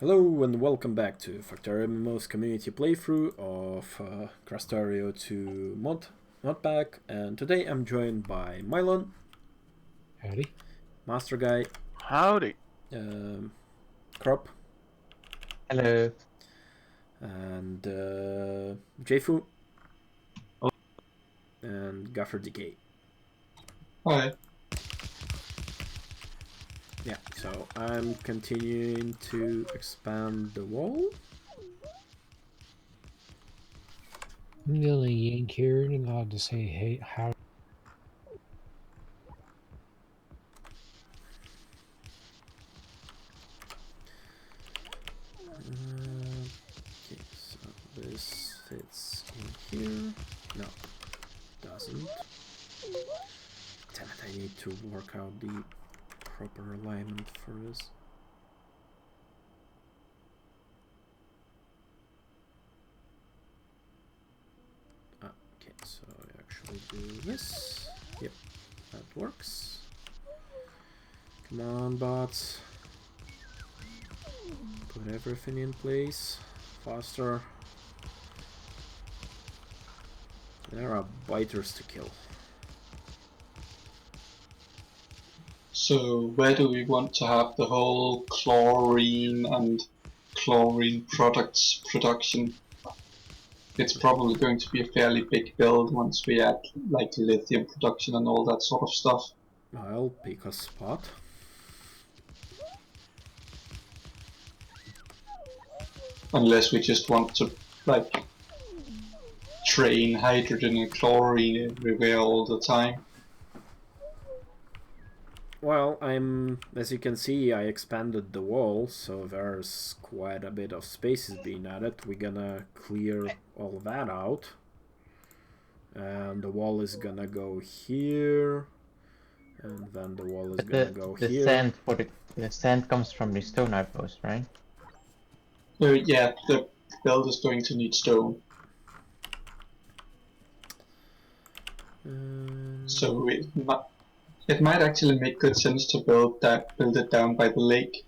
Hello and welcome back to FactorioMMO's community playthrough of Krastorio to modpack, and today I'm joined by Mylon. Howdy. Master Guy. Howdy. Crop. Hello. And Jfu. Oh. And Gaffer Decay. Hi. Yeah, so I'm continuing to expand the wall. I'm the only Yank here and allowed to say hey how. Okay, so this fits in here. No, doesn't. Damn it, I need to work out the proper alignment for this. Okay, so I actually do this. Yep, that works. Come on, bots. Put everything in place. Faster. There are biters to kill. So where do we want to have the whole chlorine and chlorine products production? It's probably going to be a fairly big build once we add like lithium production and all that sort of stuff. I'll pick a spot. Unless we just want to like train hydrogen and chlorine everywhere all the time. Well, as you can see, I expanded the wall, so there's quite a bit of spaces being added. We're gonna clear all that out. And the wall is gonna go here. And then the wall is gonna go here. Sand for the sand comes from the stone outpost, right? Yeah, the build is going to need stone. So it might actually make good sense to build it down by the lake.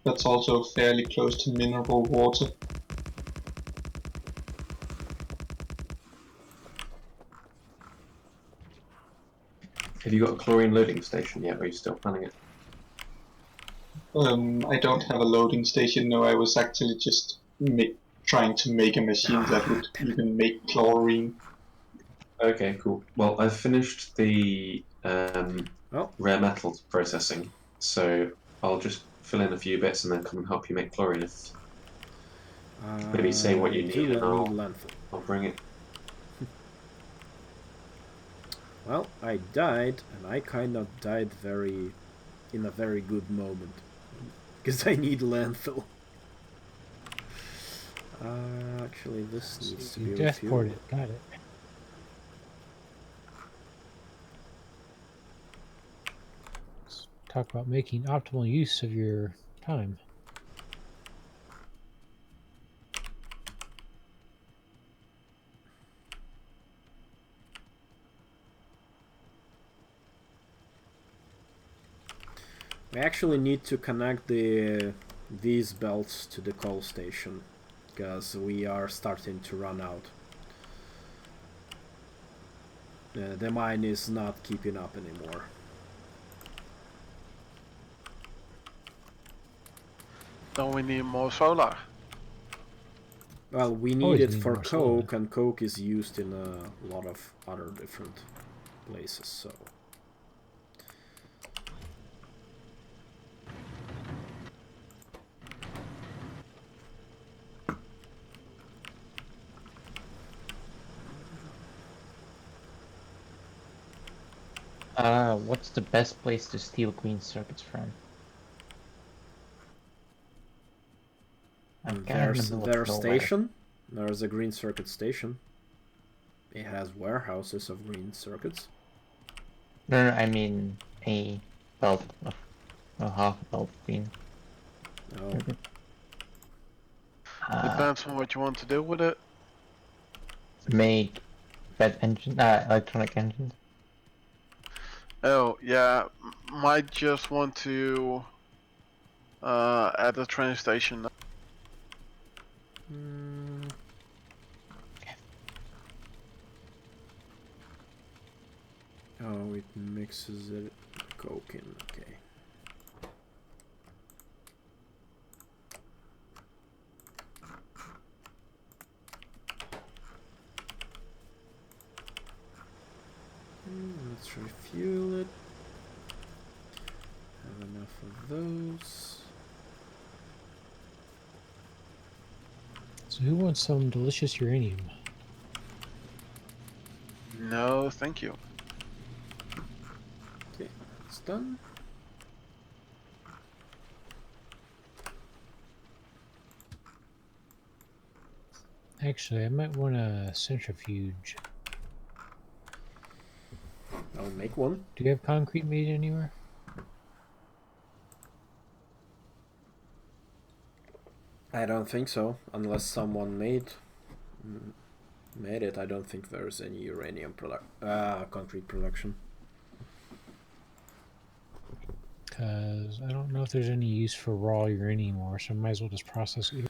That's also fairly close to mineral water. Have you got a chlorine loading station yet, or are you still planning it? I don't have a loading station, no, I was actually just trying to make a machine that would even make chlorine. Okay, cool. Well, I've finished the rare metals processing, so I'll just fill in a few bits and then come and help you make chlorine. If maybe say what you need and I'll bring it. Well, I died, and I kind of died in a very good moment. Because I need landfill. Actually, this needs to be Deathport it. Got it. Let's talk about making optimal use of your time. We actually need to connect these belts to the coal station, because we are starting to run out. The mine is not keeping up anymore. Then we need more solar. Well, we need it for coke, and coke is used in a lot of other different places, so... What's the best place to steal green circuits from? There's their station. There's a green circuit station. It has warehouses of green circuits. No, I mean a belt of a half belt green. Oh. Depends on what you want to do with it. Make electronic engines. Oh, yeah. Might just want to add a train station. Mm. Oh, it mixes it. Coke in, okay. Let's refuel it. Have enough of those. So who wants some delicious uranium? No, thank you. Okay, that's done. Actually, I might want a centrifuge. I'll make one. Do you have concrete made anywhere? I don't think so, unless someone made it. I don't think there's any uranium concrete production. Because I don't know if there's any use for raw uranium anymore, so I might as well just process it here.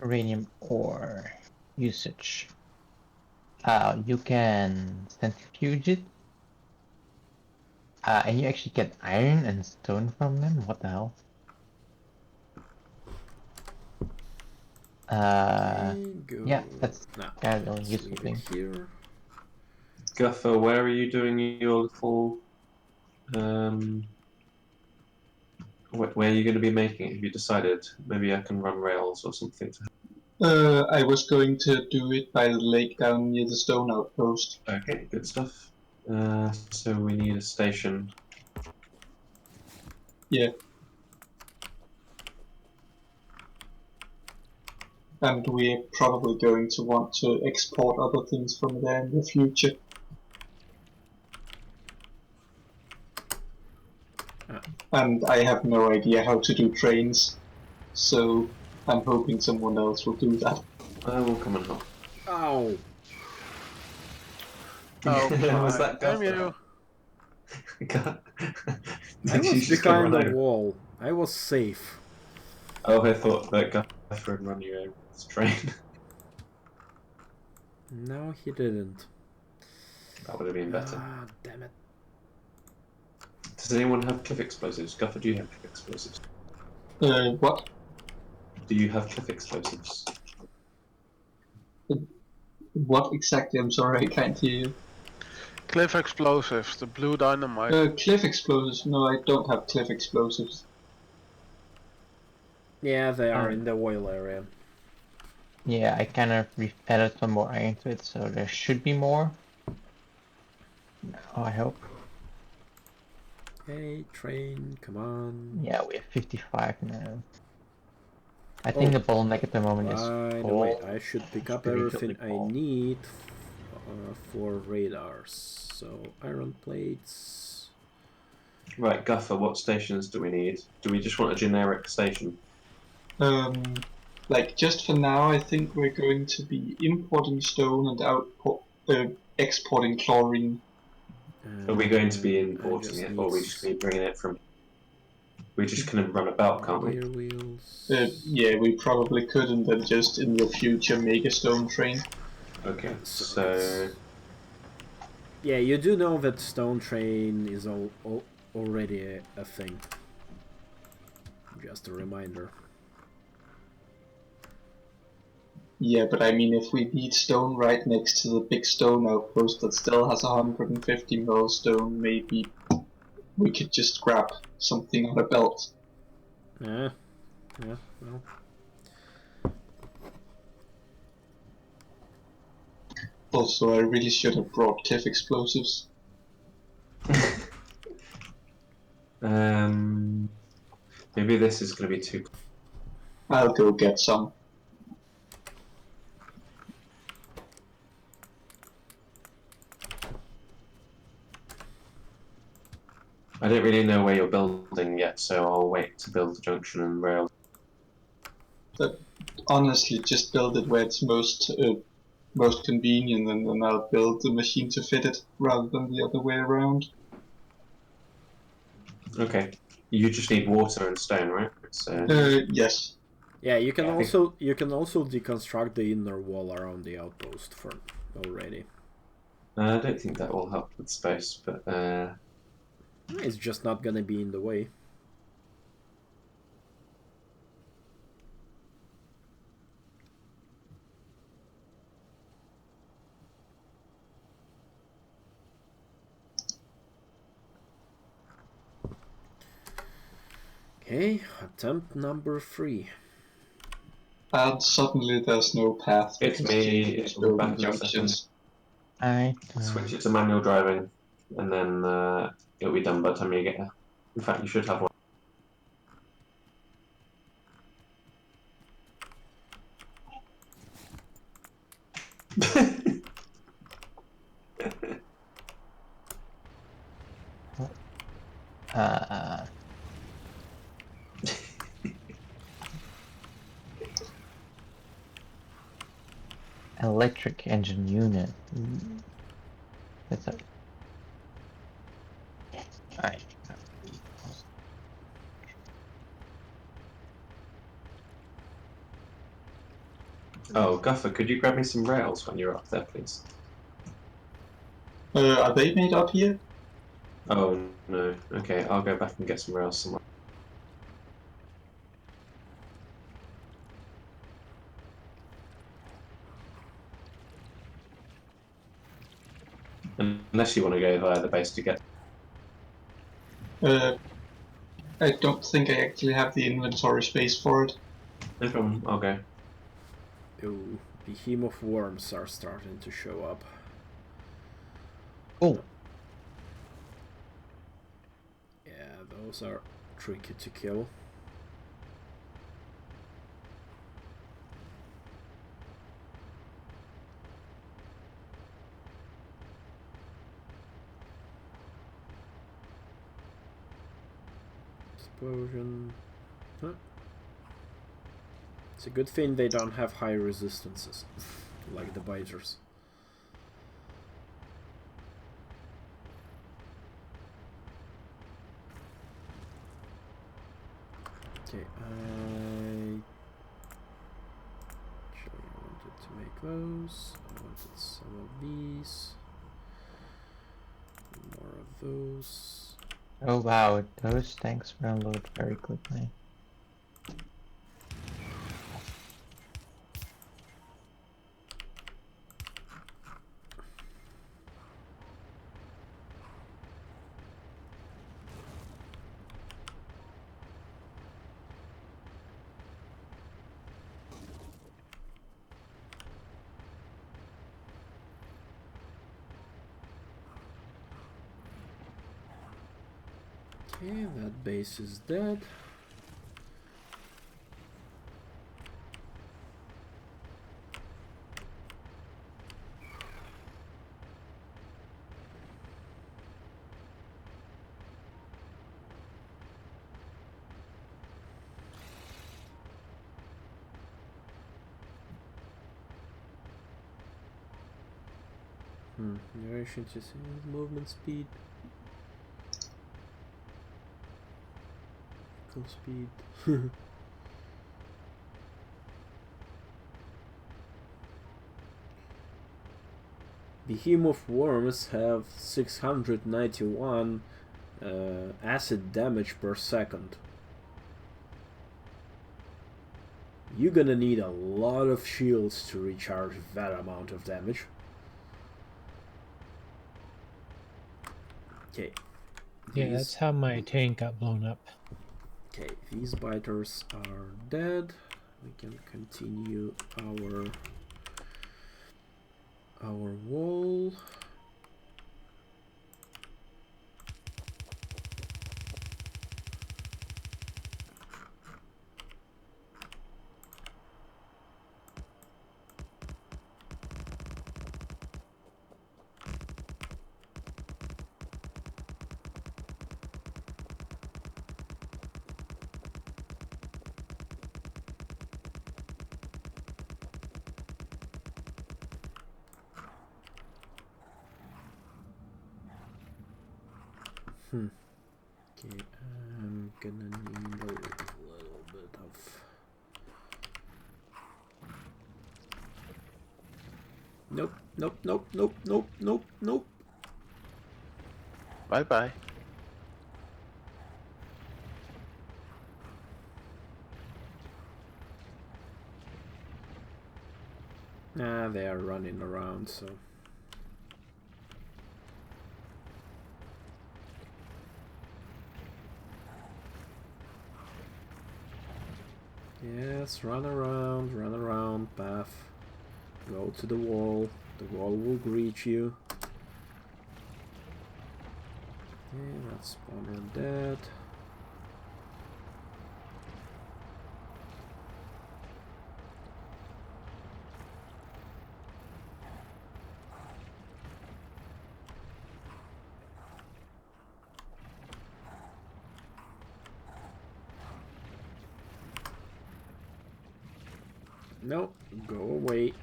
Uranium ore usage. You can centrifuge it. And you actually get iron and stone from them? What the hell? Yeah, that's kind of the only useful thing. Here. Guffer, where are you doing your little where are you going to be making it? Have you decided? Maybe I can run rails or something. I was going to do it by the lake down near the stone outpost. Okay, good stuff. So we need a station. Yeah. And we're probably going to want to export other things from there in the future. And I have no idea how to do trains, so I'm hoping someone else will do that. I will come and help. Ow! Oh, Was that damn Guffer? I was just behind run the over? wall. I was safe. Oh, I thought that Guffer had run you over this train. No, he didn't. That would have been better. Ah, damn it. Does anyone have cliff explosives? Guffer, do you have cliff explosives? What? Do you have cliff explosives? What exactly? I'm sorry, I can't hear you. Cliff explosives, the blue dynamite. Cliff explosives? No, I don't have cliff explosives. Yeah, they are in the oil area. Yeah, I kind of added some more iron to it, so there should be more. Oh, I hope. Hey, train, come on. Yeah, we have 55 now. I think the bottleneck at the moment is by the way, I should pick up everything I need for radars. So, iron plates. Right, Guffer, what stations do we need? Do we just want a generic station? Like just for now, I think we're going to be importing stone and exporting chlorine. Are we going to be importing it, or are we just going to be bringing it from? We just can run about, can't we? Gear wheels. Yeah, we probably could, and then just in the future make a stone train. Okay, so yeah, you do know that stone train is already a thing. Just a reminder. Yeah, but I mean, if we need stone right next to the big stone outpost that still has 150 mil stone, maybe we could just grab something on a belt. Yeah, well. Also, I really should have brought cliff explosives. maybe this is going to be too. I'll go get some. I don't really know where you're building yet, so I'll wait to build the junction and rail. But honestly, just build it where it's most convenient, and then I'll build the machine to fit it rather than the other way around. Okay. You just need water and stone, right? So Yes. Yeah, you can also deconstruct the inner wall around the outpost for already. I don't think that will help with space, but It's just not gonna be in the way. Okay, attempt number 3. And suddenly there's no path. it's because me. just It'll be building back in a second. junctions. Alright. Switch it to manual driving, and then it'll be done by the time you get there. In fact, you should have one. Electric engine unit. That's a... Alright. Oh, Guffer, could you grab me some rails when you're up there, please? Are they made up here? Oh, no. Okay, I'll go back and get some rails somewhere. Unless you want to go via the base to get... I don't think I actually have the inventory space for it. No problem, I'll go. Ooh, behemoth worms are starting to show up. Oh. Yeah, those are tricky to kill. Explosion. Huh. It's a good thing they don't have high resistances, like the biters. Okay, I actually wanted to make those. I wanted some of these. More of those. Oh wow, those tanks will load very quickly. Okay, that base is dead. Duration to movement speed. Speed. Behemoth worms have 691 acid damage per second. You're gonna need a lot of shields to recharge that amount of damage. Okay. Yeah, that's how my tank got blown up. Okay, these biters are dead. We can continue our wall. Okay, I'm gonna need a little bit of... Nope, nope, nope, nope, nope, nope, nope. Bye-bye. Ah, they are running around, so... Yes, run around, path. Go to the wall will greet you. Okay, let's spawn on that. No, go away.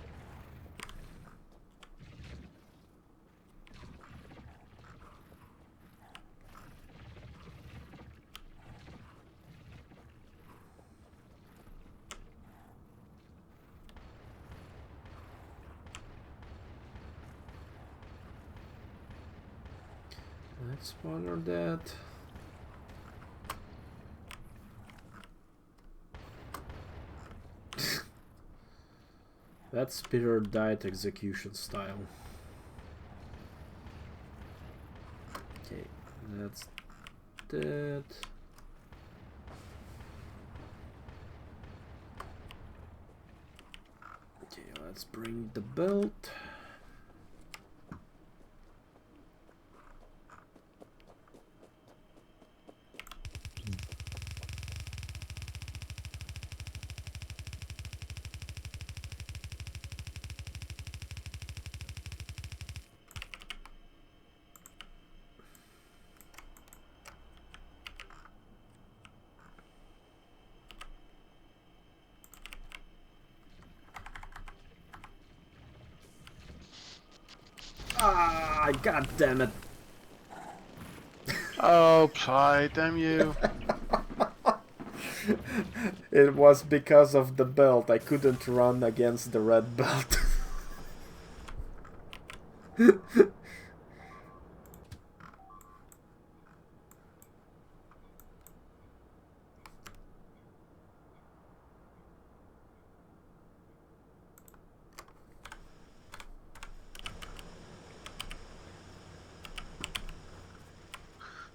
Let's spawn on that. That's Peter Diet execution style. Okay, that's that. Okay, let's bring the belt. Ah, god damn it. Oh, Psy, damn you. It was because of the belt. I couldn't run against the red belt.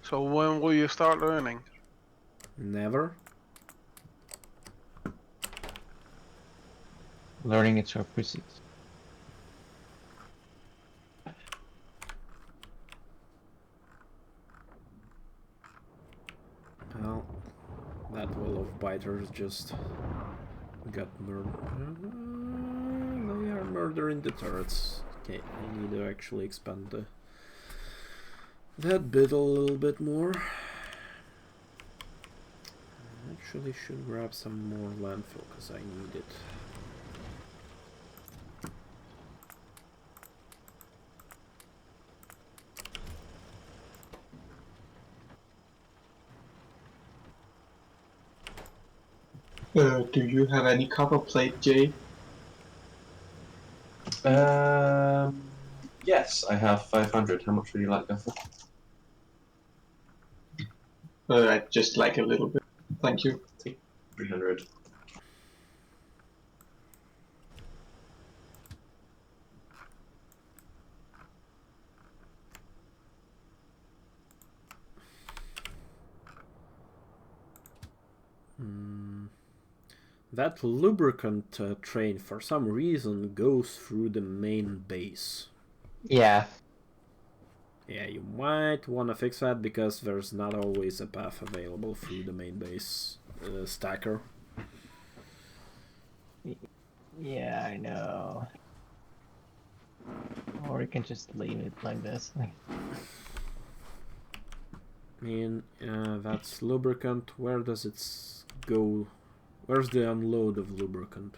So when will you start learning? Never. Learning its requisites. Well, that wall of biters just got murdered. They are murdering the turrets. Okay, I need to actually expand that bit a little bit more. I actually should grab some more landfill because I need it. Do you have any copper plate, Jay? Yes, I have 500. How much would you like, Gaffer? I'd just like a little bit. Thank you. 300. That lubricant train, for some reason, goes through the main base. Yeah. Yeah, you might want to fix that because there's not always a path available through the main base stacker. Yeah, I know. Or you can just leave it like this. I mean, that's lubricant. Where does it go? Where's the unload of lubricant?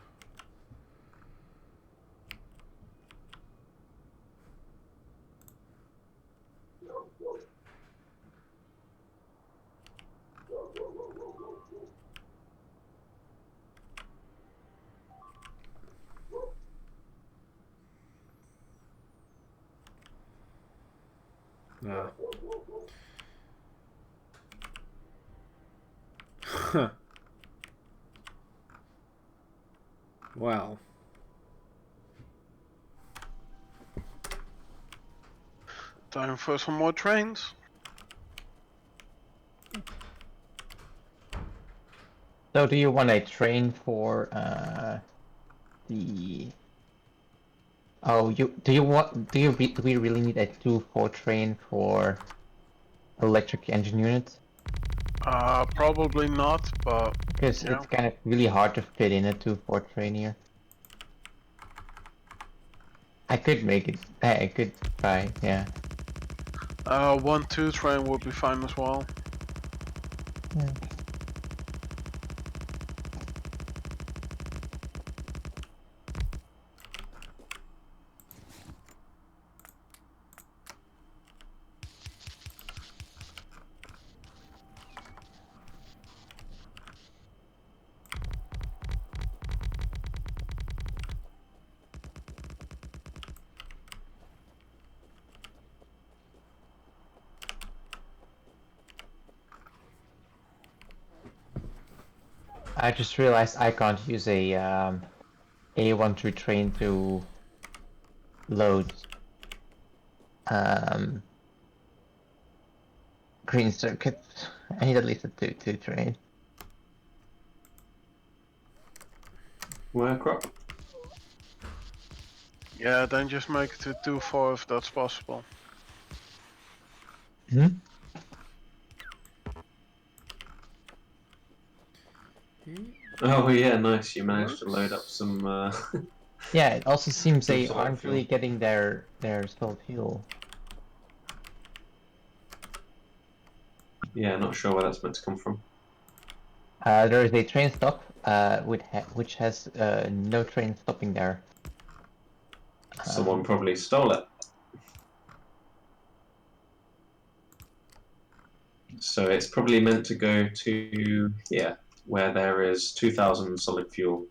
Ah. Huh. Well. Time for some more trains. So do you want a train for the? Oh, do we really need a 2-4 train for electric engine units? Probably not, but Because yeah. it's kind of really hard to fit in a 2-4 train here. I could make it. I could try. Yeah. 1-2 train would be fine as well. Yeah. I just realized I can't use a A12 train to load green circuits. I need at least a 2-2 train. Work up. Yeah, then just make it to 2-4 if that's possible. Hmm? Oh yeah, nice. You managed to load up some. Yeah, it also seems Some they solid aren't fuel. really getting their solid fuel. Yeah, not sure where that's meant to come from. There is a train stop which has no train stopping there. Someone probably stole it. So it's probably meant to go to, yeah, where there is 2,000 solid fuel.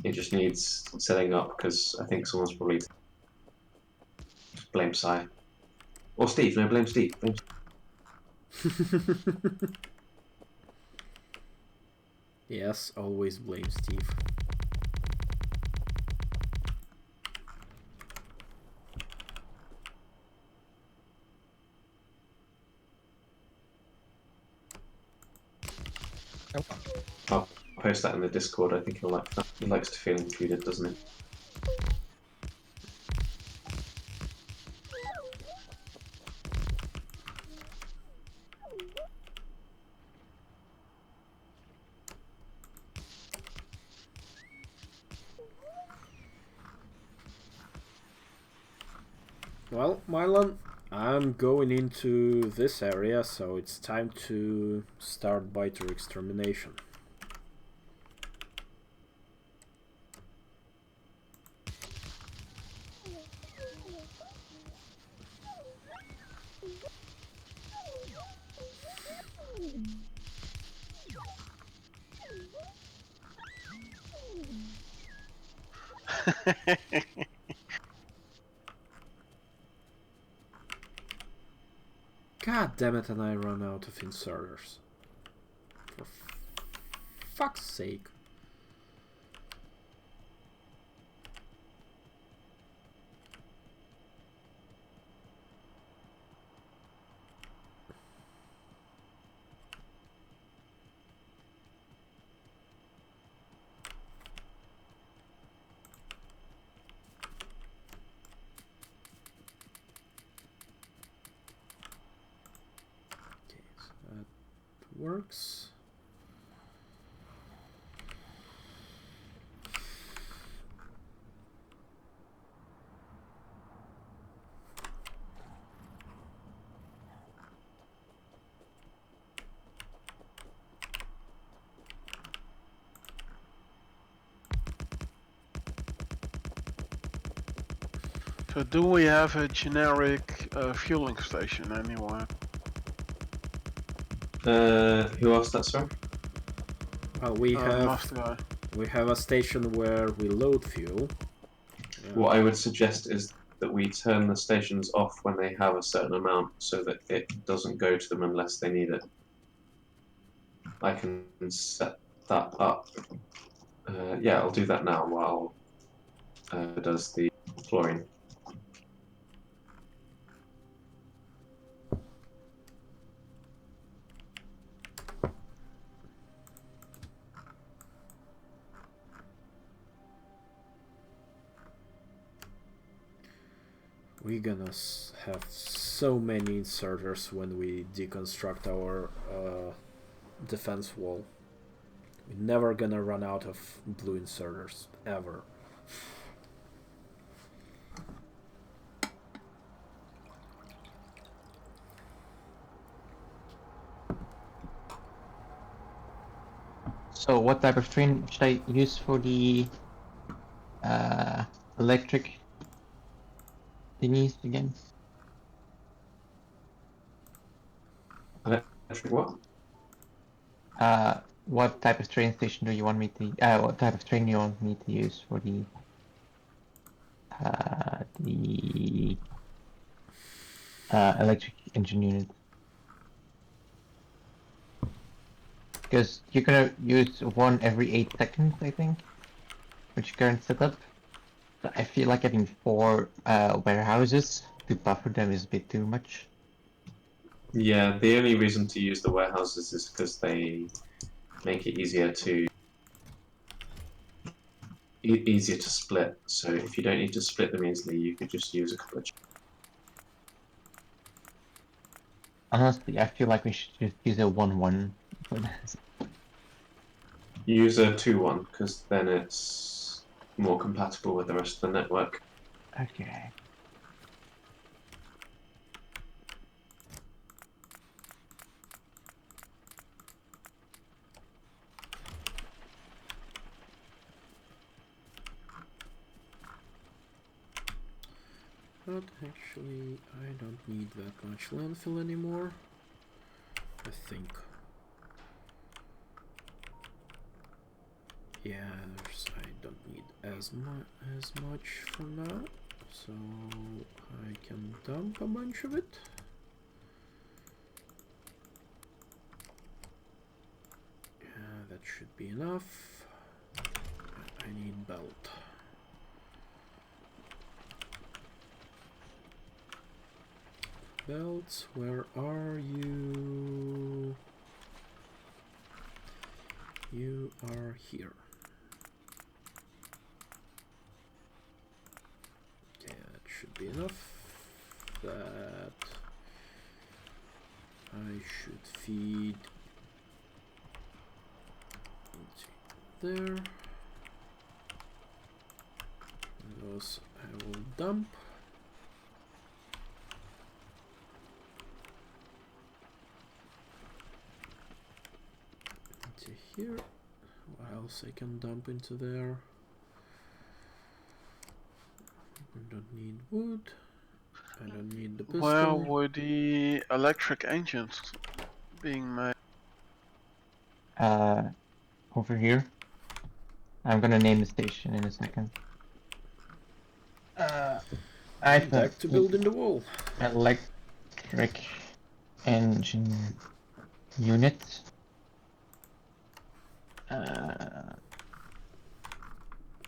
It just needs setting up because I think someone's probably blame Sai. Or Steve, no, blame Steve. Blame Yes, always blame Steve. I'll post that in the Discord. I think he'll like that. He likes to feel included, doesn't he? Well, Mylan, I'm going into this area, so it's time to start biter extermination. God damn it, and I run out of inserters. For fuck's sake. Okay, so that works. So do we have a generic fueling station anywhere? Who asked that, sorry? Well, Master guy. we have a station where we load fuel. What I would suggest is that we turn the stations off when they have a certain amount so that it doesn't go to them unless they need it. I can set that up. Yeah, I'll do that now while does the chlorine. We're gonna have so many inserters when we deconstruct our defense wall. We're never gonna run out of blue inserters, ever. So what type of train should I use for the electric thingies again? Electric what? What type of train station do you want me to? What type of train you want me to use for the electric engine unit? Because you're gonna use one every 8 seconds, I think, with your current setup. So I feel like having 4 warehouses to buffer them is a bit too much. Yeah, the only reason to use the warehouses is because they make it easier to split. So if you don't need to split them easily, you could just use a couple of. Honestly, I feel like we should just use a 1-1 for this. Use a 2-1 because then it's more compatible with the rest of the network. Okay. But actually, I don't need that much landfill anymore. I think. Yeah, I don't need as much for now, so I can dump a bunch of it. Yeah, that should be enough. I need belt. Belts, where are you? You are here. Okay, that should be enough. That I should feed into there. Those I will dump. Into here. What else I can dump into there? I don't need wood. I don't need the pistol. Where were the electric engines being made? Over here. I'm gonna name the station in a second. I've back to building the wall. Electric engine unit.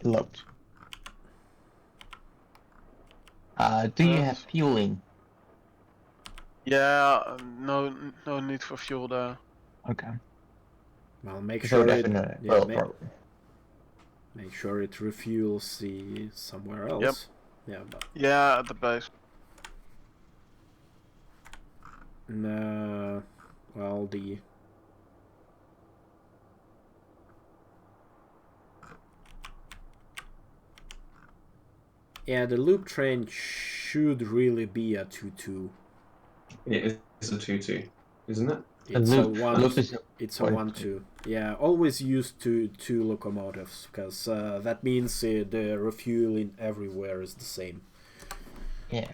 Load. Do you have fueling? Yeah, no need for fuel there. Okay. Well, make So sure it, definitely. yeah, Well, make sure it refuels the somewhere else. Yep. Yeah, but yeah, at the base. well, the the loop train should really be a 2-2. It is a 2-2, isn't it? It's a 1. is it's a 1-2. Yeah, always use two locomotives because that means the refueling everywhere is the same. Yeah.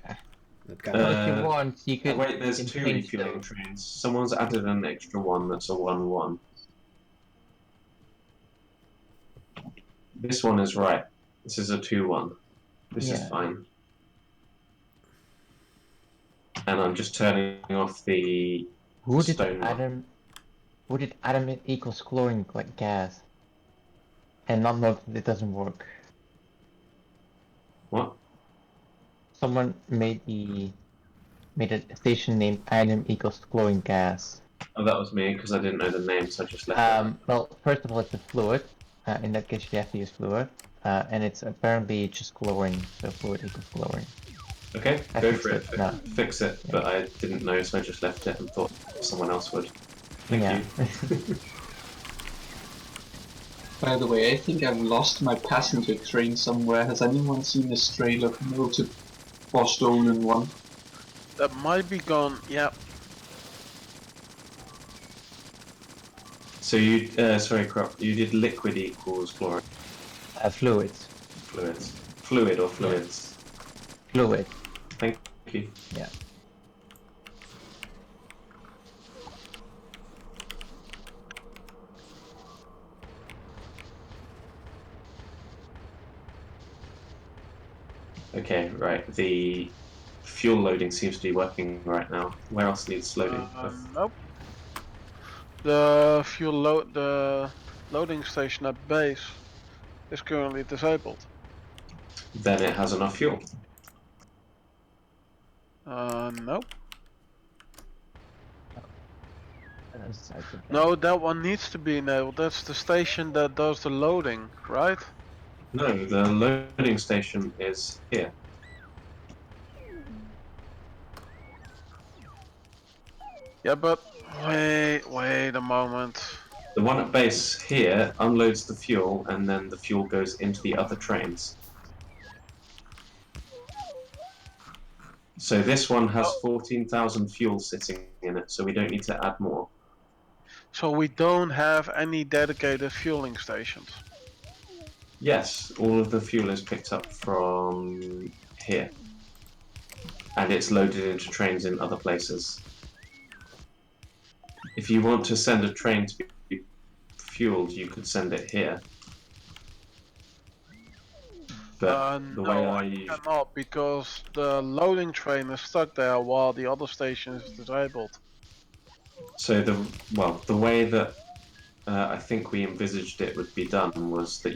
That kind of If you want, you could. Wait, there's you can 2 change refueling those. trains. Someone's added an extra one that's a 1-1. This one is right. This is a 2-1. This is fine. and I'm just turning off the Who did stone one. Adam equals chlorine like gas? And not know that it doesn't work. What? Someone made a station named Adam equals chlorine gas. Oh, that was me, because I didn't know the name, so I just left it. Well, first of all, it's a fluid. In that case, you have to use fluid. And it's apparently just chlorine, so fluid equals chlorine. Okay, I go fixed for it. it now. Fix it, Yeah. but I didn't know, so I just left it and thought someone else would. Thank Yeah. you. By the way, I think I've lost my passenger train somewhere. Has anyone seen a stray locomotive or stolen one? That might be gone. Yeah. So you, sorry, Crop, you did liquid equals chlorine. Fluids. Fluids. Fluid or fluids? Fluid. Thank you. Yeah. Okay, right. The fuel loading seems to be working right now. Where else needs loading? Nope. The loading station at base is currently disabled. Then it has enough fuel. Nope. I think No, that one needs to be enabled. That's the station that does the loading, right? No, the loading station is here. Yeah, but wait a moment. The one at base here unloads the fuel, and then the fuel goes into the other trains. So this one has 14,000 fuel sitting in it, so we don't need to add more. So we don't have any dedicated fueling stations. Yes, all of the fuel is picked up from here. And it's loaded into trains in other places. If you want to send a train to be fueled, you could send it here. But the way No, I I cannot because the loading train is stuck there while the other station is disabled. so the way that I think we envisaged it would be done was that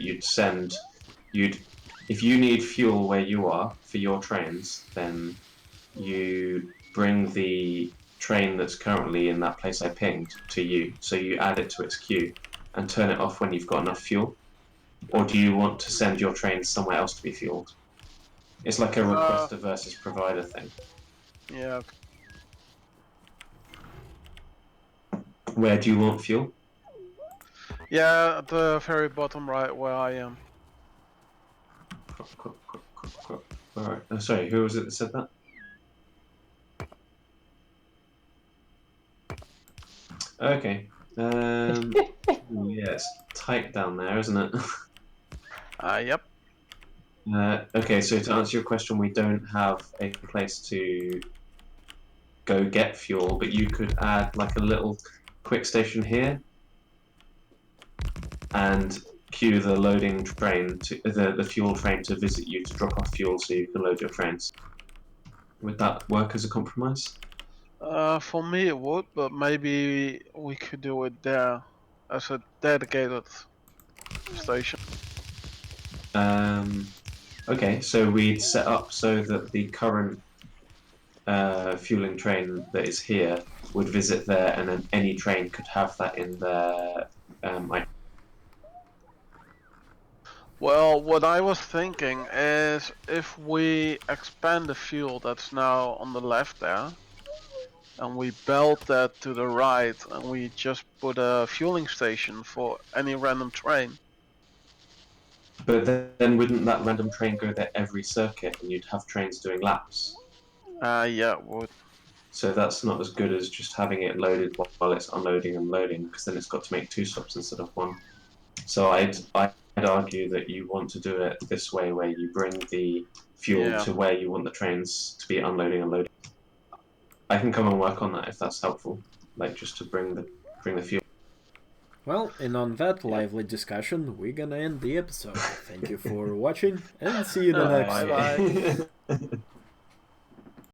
if you need fuel where you are for your trains, then you bring the train that's currently in that place I pinged to you. So you add it to its queue and turn it off when you've got enough fuel. Or do you want to send your train somewhere else to be fueled? It's like a requester versus provider thing. Yeah. Where do you want fuel? Yeah, at the very bottom right where I am. Alright, sorry, who was it that said that? Okay. Yeah, it's tight down there, isn't it? Yep. Okay, so to answer your question, we don't have a place to go get fuel, but you could add like a little quick station here and queue the loading train to the fuel train to visit you to drop off fuel so you can load your trains. Would that work as a compromise? For me it would, but maybe we could do it there as a dedicated station. Okay, so we'd set up so that the current fueling train that is here would visit there, and then any train could have that in their Well, what I was thinking is if we expand the fuel that's now on the left there, and we belt that to the right, and we just put a fueling station for any random train. But then wouldn't that random train go there every circuit, and you'd have trains doing laps? Yeah, it would. So that's not as good as just having it loaded while it's unloading and loading, because then it's got to make 2 stops instead of 1. So I'd argue that you want to do it this way, where you bring the fuel to where you want the trains to be unloading and loading. I can come and work on that if that's helpful, like just to bring the fuel. Well, and on that lively discussion, we're gonna end the episode. Thank you for watching, and see you in the next one. Bye.